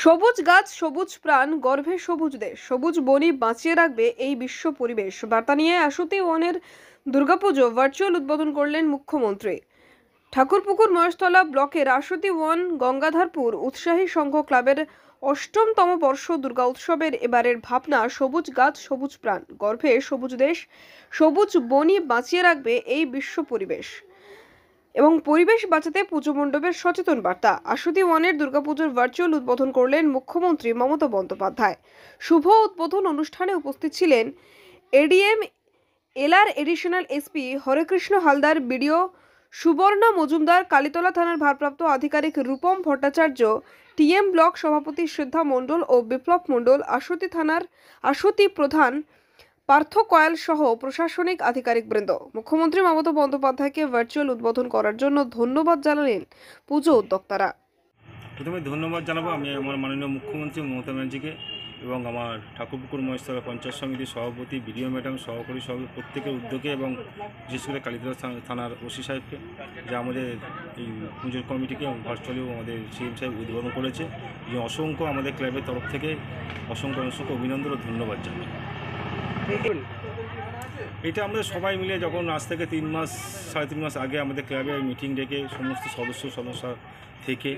সবুজ গাছ সবুজ প্রাণ গর্ভে সবুজ দেশ সবুজ বনই বাঁচিয়ে রাখবে এই বিশ্ব পরিবেশ বার্তা নিয়ে আশুতি ওয়ানের দুর্গাপুজো ভার্চুয়াল উদ্বোধন করলেন মুখ্যমন্ত্রী। ঠাকুরপুকুর মহেশতলা ব্লকের আশুতি ওয়ান গঙ্গাধারপুর উৎসাহী সংঘ ক্লাবের অষ্টমতম বর্ষ দুর্গা উৎসবের এবারের ভাবনা সবুজ গাছ সবুজ প্রাণ গর্ভে সবুজ দেশ সবুজ বনই বাঁচিয়ে রাখবে এই বিশ্ব পরিবেশ এবং পরিবেশ বাঁচাতে পুজো মণ্ডপের সচেতন বার্তা। আশুতি ওয়ানের দুর্গাপুজোর ভার্চুয়াল উদ্বোধন করলেন মুখ্যমন্ত্রী মমতা বন্দ্যোপাধ্যায়। শুভ উদ্বোধন অনুষ্ঠানে উপস্থিত ছিলেন ADM LR additional SP Harekrishna Haldar, BDO Suborna Majumdar, Kalitala থানার ভারপ্রাপ্ত আধিকারিক রূপম ভট্টাচার্য, টিএম ব্লক সভাপতি শ্রদ্ধা মণ্ডল ও বিপ্লব মণ্ডল, আশুতি থানার আশুতি প্রধান পার্থ কয়াল সহ প্রশাসনিক আধিকারিকবৃন্দ। মুখ্যমন্ত্রী মমতা বন্দ্যোপাধ্যায়কে ভার্চুয়াল উদ্বোধন করার জন্য ধন্যবাদ জানালেন পুজো উদ্যোক্তারা। প্রথমে ধন্যবাদ জানাবো আমি আমার মাননীয় মুখ্যমন্ত্রী মমতা ব্যানার্জিকে এবং আমার ঠাকুরপুকুর মহেশতলা পঞ্চায়েত সমিতির সভাপতি, বিডিও ম্যাডাম, সহকারী সভাপতি প্রত্যেকের উদ্যোগে এবং বিশেষ করে কালীতলা থানার ওসি সাহেবকে, যে আমাদের এই পুজোর কমিটিকে ভার্চুয়ালিও আমাদের সিএম সাহেব উদ্বোধন করেছে, যে অসংখ্য আমাদের ক্লাবের তরফ থেকে অসংখ্য অভিনন্দন ও ধন্যবাদ জানাই। এটা আমরা সবাই মিলে যখন আজ থেকে 3 মাস 3.5 মাস আগে আমাদের ক্লাবে মিটিং ডেকে সমস্ত সদস্য থেকে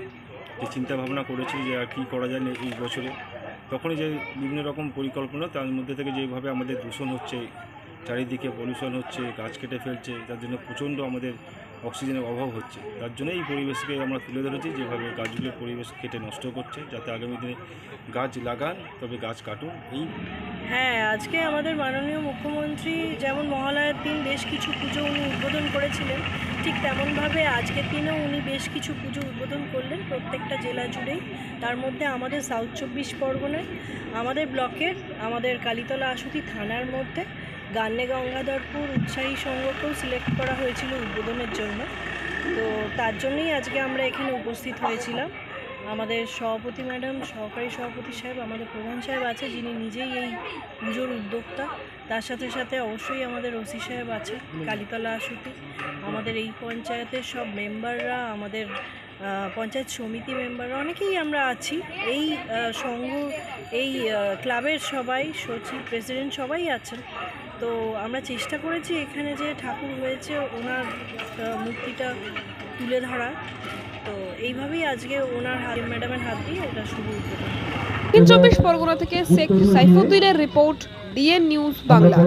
যে চিন্তাভাবনা করেছি যে আর কী করা যায় এই বছরে, তখনই যে বিভিন্ন রকম পরিকল্পনা, তার মধ্যে থেকে যেভাবে আমাদের দূষণ হচ্ছে, চারিদিকে পলিউশন হচ্ছে, গাছ কেটে ফেলছে, তার জন্য প্রচণ্ড আমাদের অক্সিজেনের অভাব হচ্ছে, তার জন্য এই পরিবেশকে আমরা তুলে ধরেছি যেভাবে গাছগুলো পরিবেশ কেটে নষ্ট করছে, যাতে আগামী দিনে গাছ লাগান তবে গাছ কাটুন। হ্যাঁ, আজকে আমাদের মাননীয় মুখ্যমন্ত্রী যেমন মহালয়ার দিন বেশ কিছু পুজো উনি উদ্বোধন করেছিলেন, ঠিক তেমনভাবে আজকের দিনেও উনি বেশ কিছু পুজো উদ্বোধন করলেন প্রত্যেকটা জেলা জুড়েই। তার মধ্যে আমাদের সাউথ 24 পরগনায় আমাদের ব্লকের আমাদের কালীতলা আশুতি থানার মধ্যে গান্নে গঙ্গাধরপুর উৎসাহী সংঘকেও সিলেক্ট করা হয়েছিল উদ্বোধনের জন্য। তো তার জন্যই আজকে আমরা এখানে উপস্থিত হয়েছিলাম। আমাদের সভাপতি ম্যাডাম, সহকারী সভাপতি সাহেব, আমাদের প্রধান সাহেব আছে যিনি নিজেই এই পুজোর উদ্যোক্তা, তার সাথে সাথে অবশ্যই আমাদের ওসি সাহেব আছে কালীতলা আশুতি, আমাদের এই পঞ্চায়েতের সব মেম্বাররা, আমাদের পঞ্চায়েত সমিতি মেম্বাররা অনেকেই আমরা আছি। এই সংঘ এই ক্লাবের সবাই, সচিব, প্রেসিডেন্ট সবাই আছেন। তো আমরা চেষ্টা করেছি এখানে যে ঠাকুর হয়েছে ওনার মূর্তিটা তুলে ধরা। তো এইভাবেই আজকে ওনার ম্যাডামের হাত দিয়ে এটা শুরু হতে। 24 পরগনা থেকে শেখ সাইফুদ্দিনের রিপোর্ট, ডিএন নিউজ বাংলা।